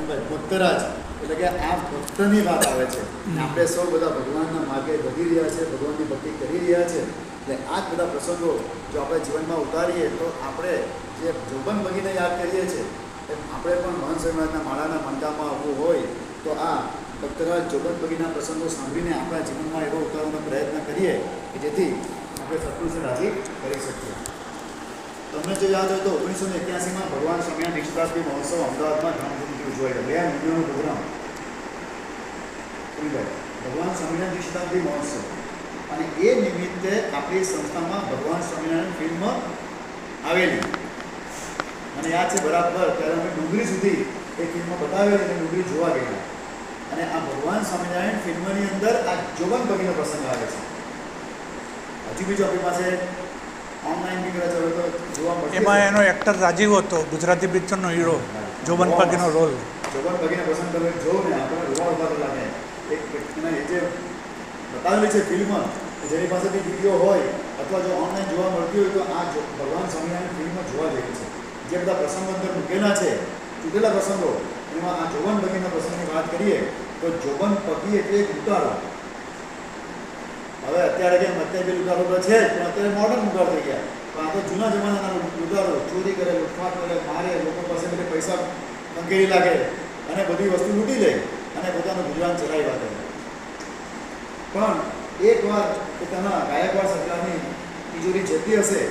ભાઈ ભક્તરાજ એટલે કે આ ભક્તની વાત આવે છે. આપણે સૌ બધા ભગવાનના માર્ગે વધી રહ્યા છે, ભગવાનની ભક્તિ કરી રહ્યા છે. એટલે આ જ બધા પ્રસંગો જો આપણે જીવનમાં ઉતારીએ તો આપણે જે જોબન બગીને યાદ કરીએ છીએ એમ આપણે પણ મહંત સ્વામિનારાયણના માળાના મણકામાં આવવું હોય તો આ ભક્તરાજ જોબન બગીના પ્રસંગો સાંભળીને આપણા જીવનમાં એવો ઉતારવાનો પ્રયત્ન કરીએ કે જેથી આપણે સત્પુરુષને રાજી કરી શકીએ. તમને જો યાદ હોય તો 1981માં ભગવાન સ્વામિનારાયણ દીક્ષાંત મહોત્સવ અમદાવાદમાં ધામધૂમથી ઉજવાયો. 2 મહિનાનો પ્રોગ્રામ ભગવાન સ્વામિનારાયણ દીક્ષાંત મહોત્સવ, અને એ નિમિત્તે આપણી સંસ્થામાં ભગવાન સ્વામિનારાયણ ફિલ્મ આવેલી. મને યાદ છે બરાબર, ત્યારે અમે ડુંગરી સુધી એ ફિલ્મ બતાવેલી અને ડુંગરી જોવા ગયેલા. અને આ ભગવાન સ્વામિનારાયણ ફિલ્મની અંદર આ જોબન બગીનો પ્રસંગ આવે છે. હજુ બીજું આપણી પાસે ઓનલાઈન બી કદાચ હવે તો જોવા મળશે. એમાં એનો એક્ટર રાજીવ હતો, ગુજરાતી પિક્ચરનો હીરો, જોબન પગીનો રોલ. જોબન બગીનો પ્રસંગ તમે જોવો ને આપણને રોવા ઉભા લાગે. એક વ્યક્તિના એ જે બતાવેલી છે ફિલ્મ, જેની પાસેથી વિડીયો હોય અથવા જો ઓનલાઈન જોવા મળતી હોય તો આ ભગવાન સ્વામિનારાયણ ફિલ્મ જોવા જેવી છે. જે બધા પ્રસંગો અંદર મૂકેલા છે, તૂટેલા પ્રસંગો, એમાં આ જોબન પગીના પ્રસંગની વાત કરીએ તો જોબન પગી એટલે એક ઉતારો. હવે અત્યારે કેમ અત્યારે પેલું ઉતારો તો છે જ, પણ અત્યારે મોડર્ન ઉતારો થઈ ગયા. પણ આ તો જૂના જમાનાના ઉતારો, ચોરી કરે, લૂંટફાટ કરે, મારે, લોકો પાસે બધે પૈસા કંકેરી લાગે અને બધી વસ્તુ લૂંટી લે અને પોતાનું ગુજરાન ચલાવ્યા કરે. પણ એકવાર પોતાના ગાયકવાડ સરકારની તિજોરી જતી હશે